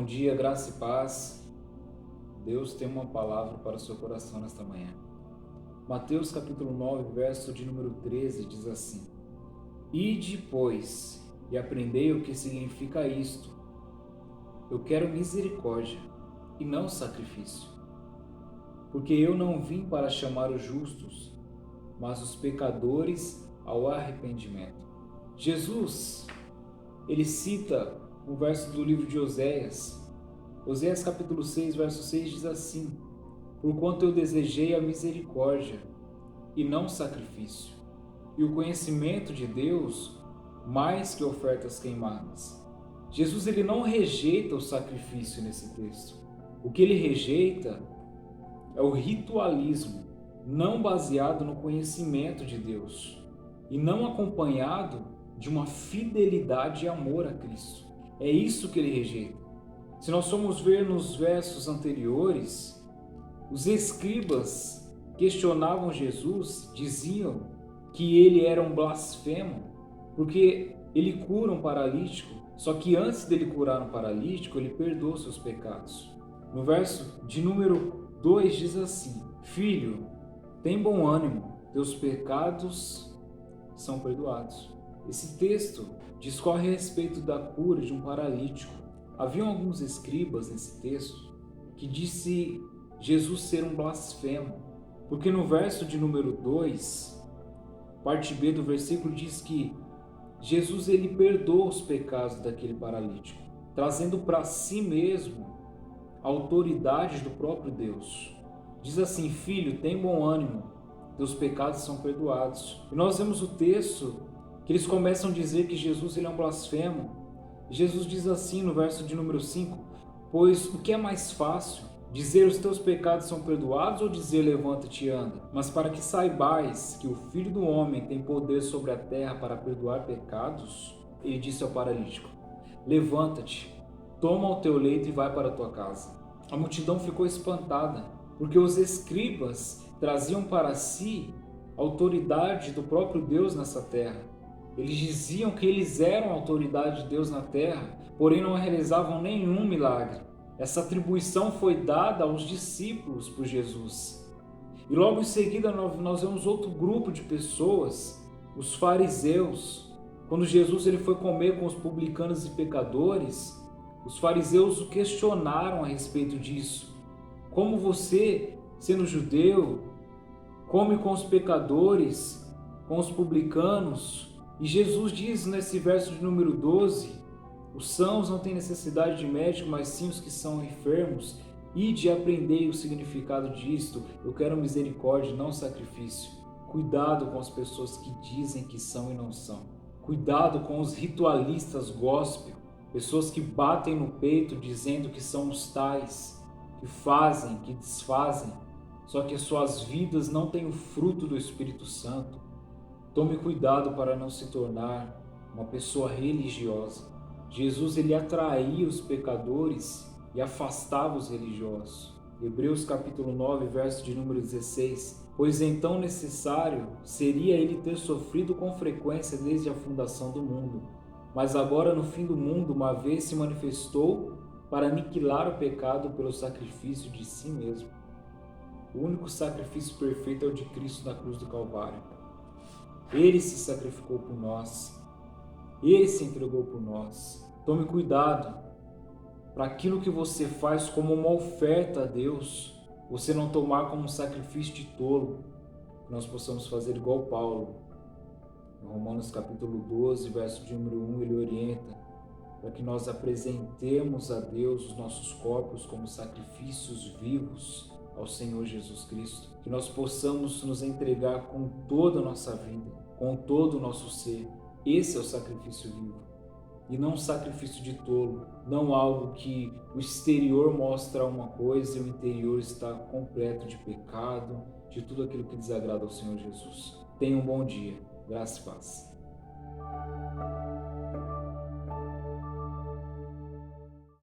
Bom dia, graça e paz. Deus tem uma palavra para o seu coração nesta manhã. Mateus capítulo 9, verso de número 13 diz assim: Ide, pois, e aprendei o que significa isto. Eu quero misericórdia e não sacrifício, porque eu não vim para chamar os justos, mas os pecadores ao arrependimento. Jesus, ele cita um verso do livro de Oséias. Oséias capítulo 6, verso 6 diz assim: Porquanto eu desejei a misericórdia e não sacrifício, e o conhecimento de Deus mais que ofertas queimadas. Jesus ele não rejeita o sacrifício nesse texto. O que ele rejeita é o ritualismo, não baseado no conhecimento de Deus e não acompanhado de uma fidelidade e amor a Cristo. É isso que ele rejeita. Se nós formos ver nos versos anteriores, os escribas questionavam Jesus, diziam que ele era um blasfemo, porque ele cura um paralítico, só que antes dele curar um paralítico, ele perdoa seus pecados. No verso de número 2 diz assim: Filho, tem bom ânimo, teus pecados são perdoados. Esse texto discorre a respeito da cura de um paralítico. Haviam alguns escribas nesse texto que disse Jesus ser um blasfemo, porque no verso de número 2, parte B do versículo, diz que Jesus ele perdoa os pecados daquele paralítico, trazendo para si mesmo a autoridade do próprio Deus. Diz assim: Filho, tem bom ânimo, teus pecados são perdoados. E nós vemos o texto que eles começam a dizer que Jesus ele é um blasfemo. Jesus diz assim no verso de número 5: Pois o que é mais fácil, dizer os teus pecados são perdoados ou dizer levanta-te e anda? Mas para que saibais que o Filho do Homem tem poder sobre a terra para perdoar pecados, ele disse ao paralítico: Levanta-te, toma o teu leito e vai para a tua casa. A multidão ficou espantada, porque os escribas traziam para si a autoridade do próprio Deus nessa terra. Eles diziam que eles eram a autoridade de Deus na terra, porém não realizavam nenhum milagre. Essa atribuição foi dada aos discípulos por Jesus. E logo em seguida nós vemos outro grupo de pessoas, os fariseus. Quando Jesus ele foi comer com os publicanos e pecadores, os fariseus o questionaram a respeito disso. Como você, sendo judeu, come com os pecadores, com os publicanos? E Jesus diz nesse verso de número 12, os sãos não têm necessidade de médico, mas sim os que são enfermos. Ide e aprendei o significado disto. Eu quero misericórdia, não sacrifício. Cuidado com as pessoas que dizem que são e não são. Cuidado com os ritualistas gospel, pessoas que batem no peito dizendo que são os tais, que fazem, que desfazem, só que as suas vidas não têm o fruto do Espírito Santo. Tome cuidado para não se tornar uma pessoa religiosa. Jesus ele atraía os pecadores e afastava os religiosos. Hebreus capítulo 9, verso de número 16. Pois então necessário seria ele ter sofrido com frequência desde a fundação do mundo. Mas agora no fim do mundo, uma vez se manifestou para aniquilar o pecado pelo sacrifício de si mesmo. O único sacrifício perfeito é o de Cristo na cruz do Calvário. Ele se sacrificou por nós. Ele se entregou por nós. Tome cuidado para aquilo que você faz como uma oferta a Deus, você não tomar como um sacrifício de tolo. Que nós possamos fazer igual Paulo. Em Romanos capítulo 12, verso de número 1, ele orienta para que nós apresentemos a Deus os nossos corpos como sacrifícios vivos ao Senhor Jesus Cristo. Que nós possamos nos entregar com toda a nossa vida, com todo o nosso ser. Esse é o sacrifício vivo. E não um sacrifício de tolo, não algo que o exterior mostra uma coisa e o interior está completo de pecado, de tudo aquilo que desagrada ao Senhor Jesus. Tenha um bom dia. Graça e paz.